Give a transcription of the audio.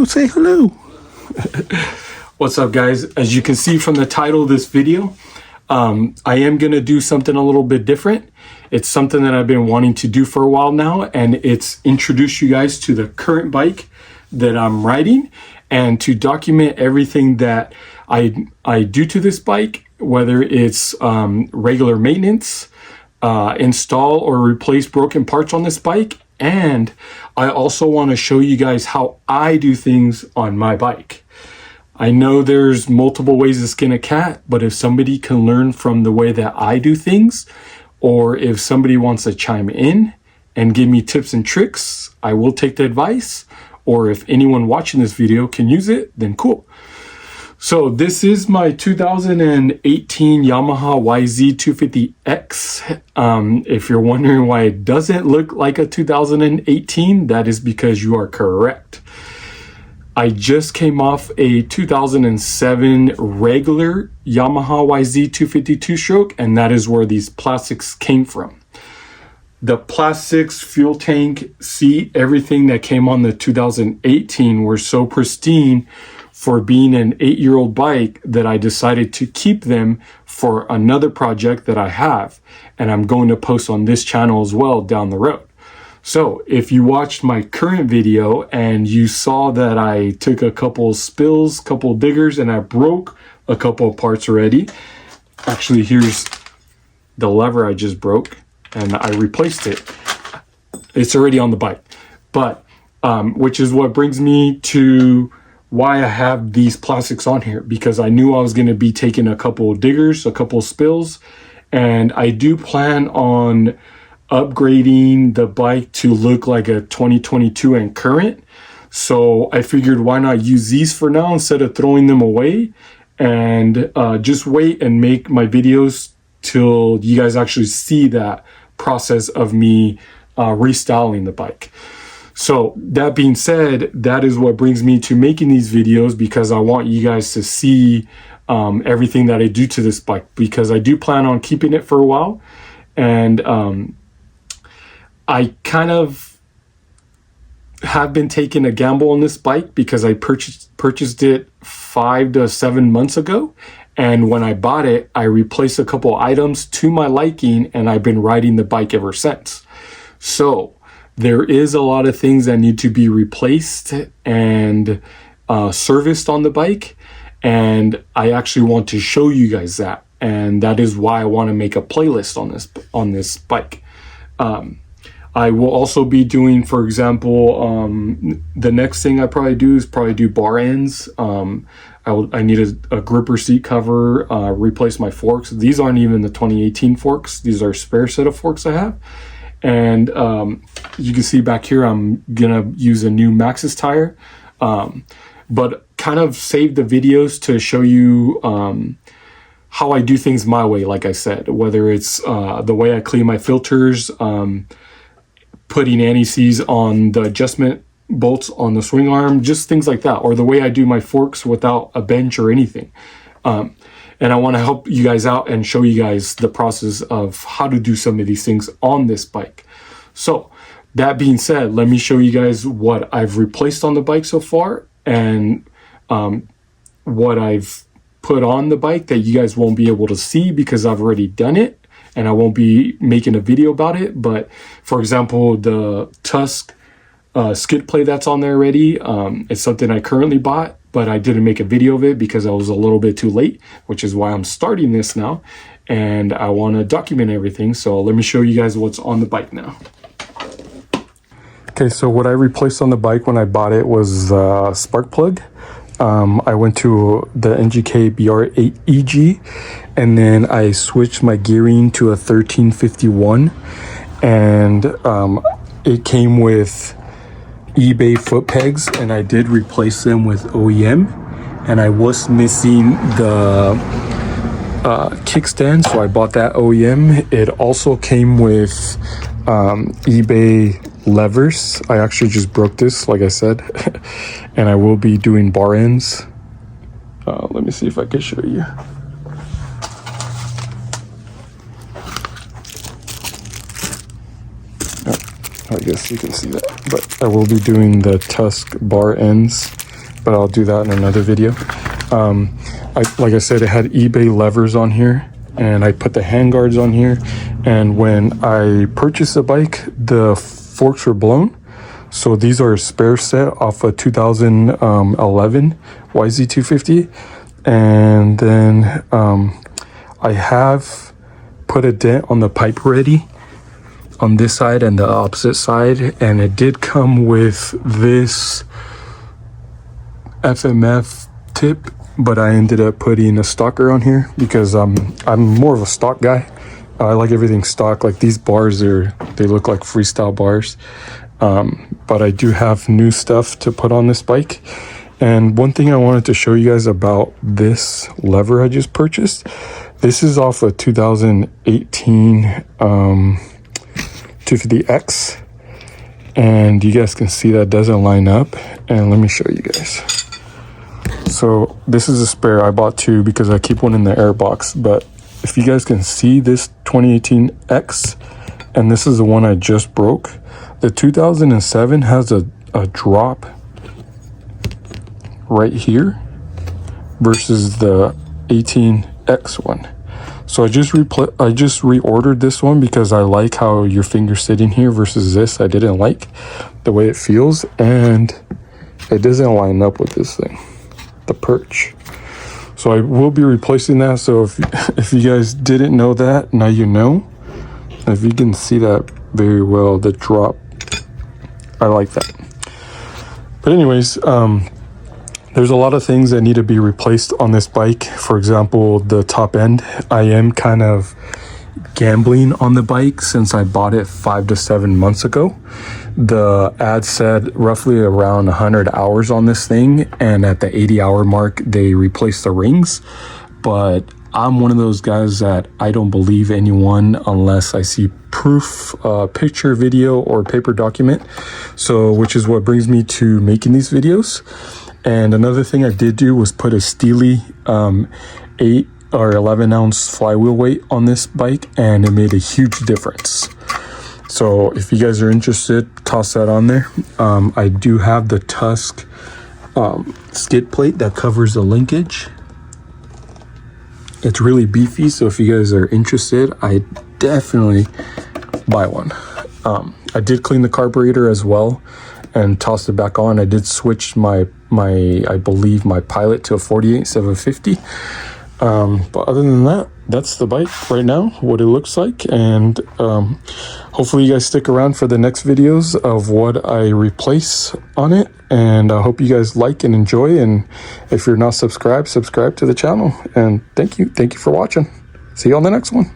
say hello. What's up, guys? As you can see from the title of this video, I am going to do something a little bit different. It's something that I've been wanting to do for a while now, and it's introduce you guys to the current bike that I'm riding and to document everything that I do to this bike, whether it's regular maintenance, install or replace broken parts on this bike. And I also want to show you guys how I do things on my bike. I know there's multiple ways to skin a cat, but if somebody can learn from the way that I do things, or if somebody wants to chime in and give me tips and tricks, I will take the advice. Or if anyone watching this video can use it, then cool. So this is my 2018 Yamaha YZ 250X. If you're wondering why it doesn't look like a 2018, that is because you are correct. I just came off a 2007 regular Yamaha YZ 252 stroke, and that is where these plastics came from. The plastics, fuel tank, seat, everything that came on the 2018 were so pristine for being an 8-year-old bike that I decided to keep them for another project that I have, and I'm going to post on this channel as well down the road. So if you watched my current video and you saw that I took a couple spills, couple diggers, and I broke a couple of parts already. Actually, here's the lever I just broke and I replaced it. It's already on the bike, but which is what brings me to why I have these plastics on here, because I knew I was going to be taking a couple of diggers, a couple of spills, and I do plan on upgrading the bike to look like a 2022 and current. So I figured, why not use these for now instead of throwing them away, and just wait and make my videos till you guys actually see that process of me restyling the bike. So that being said, that is what brings me to making these videos, because I want you guys to see everything that I do to this bike, because I do plan on keeping it for a while. And I kind of have been taking a gamble on this bike because I purchased it 5 to 7 months ago. And when I bought it, I replaced a couple items to my liking, and I've been riding the bike ever since. So there is a lot of things that need to be replaced and serviced on the bike. And I actually want to show you guys that. And that is why I want to make a playlist on this bike. I will also be doing, for example, the next thing I probably do bar ends. I need a gripper seat cover, replace my forks. These aren't even the 2018 forks. These are a spare set of forks I have. And you can see back here, I'm gonna use a new Maxxis tire, but kind of save the videos to show you how I do things my way. Like I said, whether it's the way I clean my filters, putting anti-seize on the adjustment bolts on the swing arm, just things like that, or the way I do my forks without a bench or anything. And I want to help you guys out and show you guys the process of how to do some of these things on this bike. So that being said, let me show you guys what I've replaced on the bike so far, and what I've put on the bike that you guys won't be able to see because I've already done it and I won't be making a video about it. But for example, the Tusk skid plate that's on there already, it's something I currently bought, but I didn't make a video of it because I was a little bit too late, which is why I'm starting this now, and I want to document everything. So let me show you guys what's on the bike now. Okay, so what I replaced on the bike when I bought it was a spark plug. I went to the NGK BR8 EG, and then I switched my gearing to a 1351, and it came with eBay foot pegs, and I did replace them with OEM, and I was missing the kickstand, so I bought that OEM. It also came with eBay levers. I actually just broke this, like I said, and I will be doing bar ends. Let me see if I can show you. I guess you can see that, but I will be doing the Tusk bar ends but I'll do that in another video. Like I said, it had eBay levers on here, and I put the handguards on here, and when I purchased the bike, the forks were blown. So these are a spare set off a 2011 YZ250. And then I have put a dent on the pipe ready on this side and the opposite side, and it did come with this FMF tip, but I ended up putting a stocker on here because I'm more of a stock guy. I like everything stock. Like these bars they look like freestyle bars, but I do have new stuff to put on this bike. And one thing I wanted to show you guys about this lever I just purchased, this is off a 2018 250X, and you guys can see that doesn't line up. And let me show you guys. So this is a spare. I bought two because I keep one in the air box, but if you guys can see this 2018X, and this is the one I just broke, the 2007 has a drop right here versus the 18X one. So I just reordered this one because I like how your finger's sitting here versus this. I didn't like the way it feels, and it doesn't line up with this thing, the perch. So I will be replacing that. So if you guys didn't know that, now you know. If you can see that very well, the drop, I like that. But anyways, there's a lot of things that need to be replaced on this bike. For example, the top end. I am kind of gambling on the bike since I bought it 5 to 7 months ago. The ad said roughly around 100 hours on this thing, and at the 80-hour mark, they replaced the rings. But I'm one of those guys that I don't believe anyone unless I see proof, picture, video, or paper document. So, which is what brings me to making these videos. And another thing I did do was put a Stealy 8 or 11 ounce flywheel weight on this bike, and it made a huge difference. So if you guys are interested, toss that on there. I do have the Tusk skid plate that covers the linkage. It's really beefy, so if you guys are interested, I definitely buy one. I did clean the carburetor as well and tossed it back on. I did switch my I believe my Pilot to a 48 750. But other than that, that's the bike right now, what it looks like. And hopefully you guys stick around for the next videos of what I replace on it. And I hope you guys like and enjoy. And if you're not subscribed, subscribe to the channel. And thank you for watching. See you on the next one.